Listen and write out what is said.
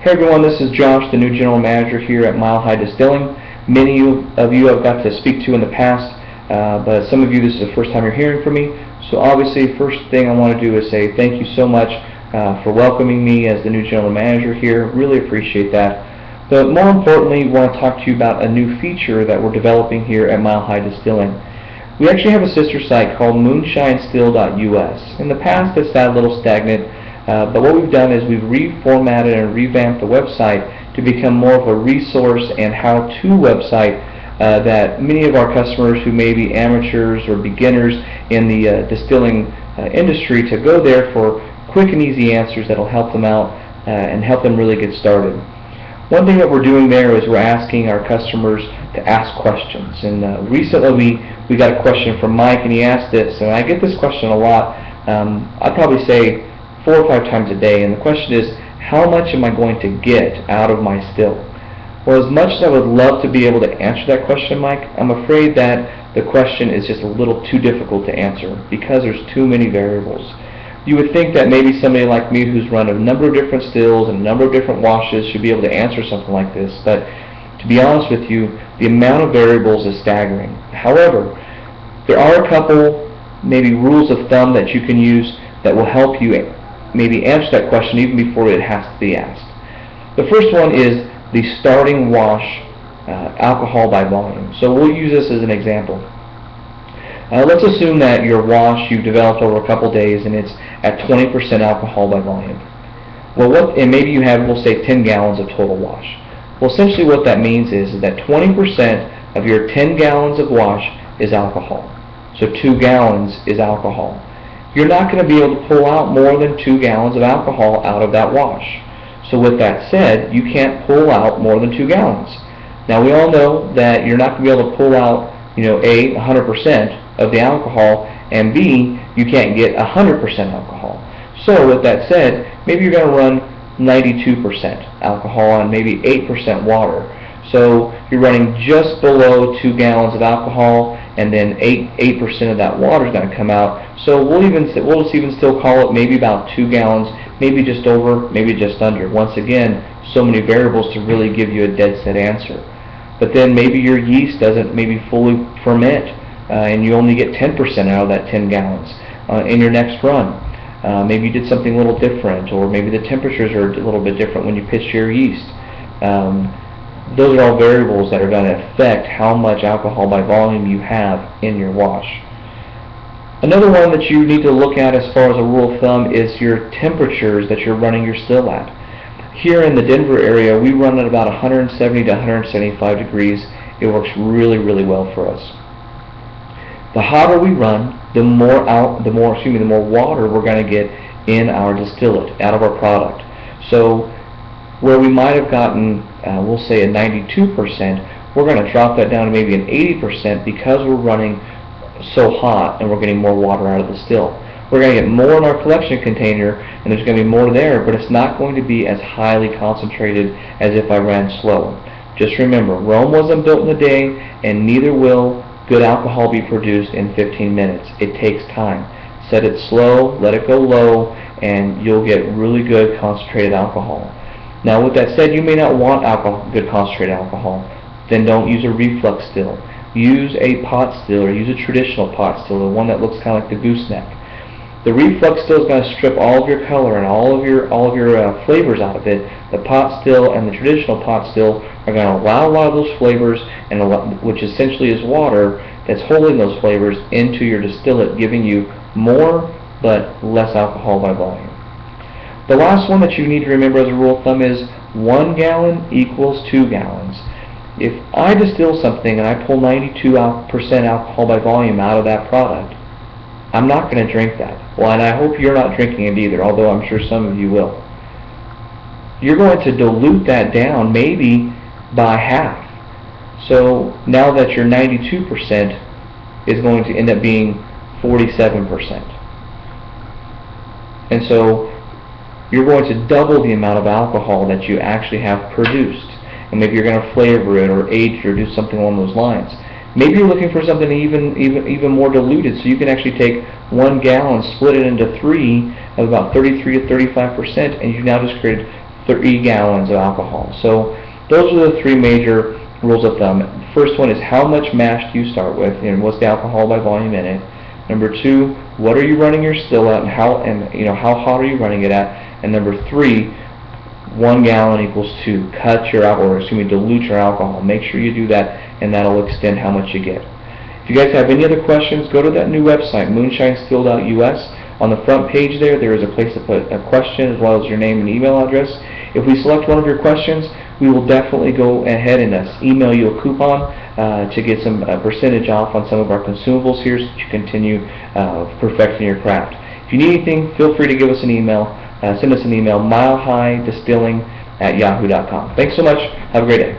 Hey everyone, this is Josh, the new General Manager here at Mile High Distilling. Many of you I've got to speak to in the past, but some of you this is the first time you're hearing from me. So obviously, first thing I want to do is say thank you so much for welcoming me as the new General Manager here. Really appreciate that. But more importantly, I want to talk to you about a new feature that we're developing here at Mile High Distilling. We actually have a sister site called moonshinestill.us. In the past, it's sat a little stagnant. But what we've done is we've reformatted and revamped the website to become more of a resource and how-to website that many of our customers who may be amateurs or beginners in the distilling industry to go there for quick and easy answers that will help them out and help them really get started. One thing that we're doing there is we're asking our customers to ask questions. And recently we got a question from Mike, and he asked this, and I get this question a lot. I'd probably say 4 or 5 times a day, and the question is, how much am I going to get out of my still? Well, as much as I would love to be able to answer that question, Mike, I'm afraid that the question is just a little too difficult to answer because there's too many variables. You would think that maybe somebody like me who's run a number of different stills and a number of different washes should be able to answer something like this, but to be honest with you, the amount of variables is staggering. However, there are a couple maybe rules of thumb that you can use that will help you maybe answer that question even before it has to be asked. The first one is the starting wash alcohol by volume. So we'll use this as an example. Let's assume that your wash you've developed over a couple days and it's at 20% alcohol by volume. Well, and maybe you have, we'll say, 10 gallons of total wash. Well, essentially what that means is that 20% of your 10 gallons of wash is alcohol. So 2 gallons is alcohol. You're not going to be able to pull out more than 2 gallons of alcohol out of that wash. So with that said, you can't pull out more than 2 gallons. Now we all know that you're not going to be able to pull out, A, 100% of the alcohol, and B, you can't get 100% alcohol. So with that said, maybe you're going to run 92% alcohol and maybe 8% water. So you're running just below 2 gallons of alcohol, and then 8% of that water is going to come out. So we'll just even still call it maybe about 2 gallons, maybe just over, maybe just under. Once again, so many variables to really give you a dead set answer. But then maybe your yeast doesn't maybe fully ferment, and you only get 10% out of that 10 gallons in your next run. Maybe you did something a little different, or maybe the temperatures are a little bit different when you pitch your yeast. Those are all variables that are going to affect how much alcohol by volume you have in your wash. Another one that you need to look at as far as a rule of thumb is your temperatures that you're running your still at. Here in the Denver area, we run at about 170 to 175 degrees. It works really, really well for us. The hotter we run, the more water we're going to get in our distillate, out of our product. So where we might have gotten, we'll say a 92%, we're going to drop that down to maybe an 80% because we're running so hot and we're getting more water out of the still. We're going to get more in our collection container, and there's going to be more there, but it's not going to be as highly concentrated as if I ran slow. Just remember, Rome wasn't built in a day, and neither will good alcohol be produced in 15 minutes. It takes time. Set it slow, let it go low, and you'll get really good concentrated alcohol. Now with that said, you may not want good concentrated alcohol. Then don't use a reflux still. Use a pot still, or use a traditional pot still, the one that looks kind of like the gooseneck. The reflux still is going to strip all of your color and all of your flavors out of it. The pot still and the traditional pot still are going to allow a lot of those flavors, which essentially is water, that's holding those flavors into your distillate, giving you more but less alcohol by volume. The last one that you need to remember as a rule of thumb is 1 gallon equals 2 gallons. If I distill something and I pull 92% alcohol by volume out of that product, I'm not going to drink that. Well, and I hope you're not drinking it either, although I'm sure some of you will. You're going to dilute that down maybe by half. So now that your 92% is going to end up being 47%. And so you're going to double the amount of alcohol that you actually have produced. And maybe you're going to flavor it or age it or do something along those lines. Maybe you're looking for something even more diluted, so you can actually take 1 gallon, split it into 3 of about 33 to 35%, and you've now just created 3 gallons of alcohol. So those are the 3 major rules of thumb. The first one is how much mash do you start with, and what's the alcohol by volume in it. Number 2, what are you running your still at, and how hot are you running it at? And number 3, 1 gallon equals 2. Dilute your alcohol. Make sure you do that, and that'll extend how much you get. If you guys have any other questions, go to that new website, moonshinestill.us. On the front page there is a place to put a question as well as your name and email address. If we select one of your questions, we will definitely go ahead and email you a coupon to get some percentage off on some of our consumables here so that you continue perfecting your craft. If you need anything, feel free to give us an email. Send us an email, milehighDistilling@yahoo.com. Thanks so much. Have a great day.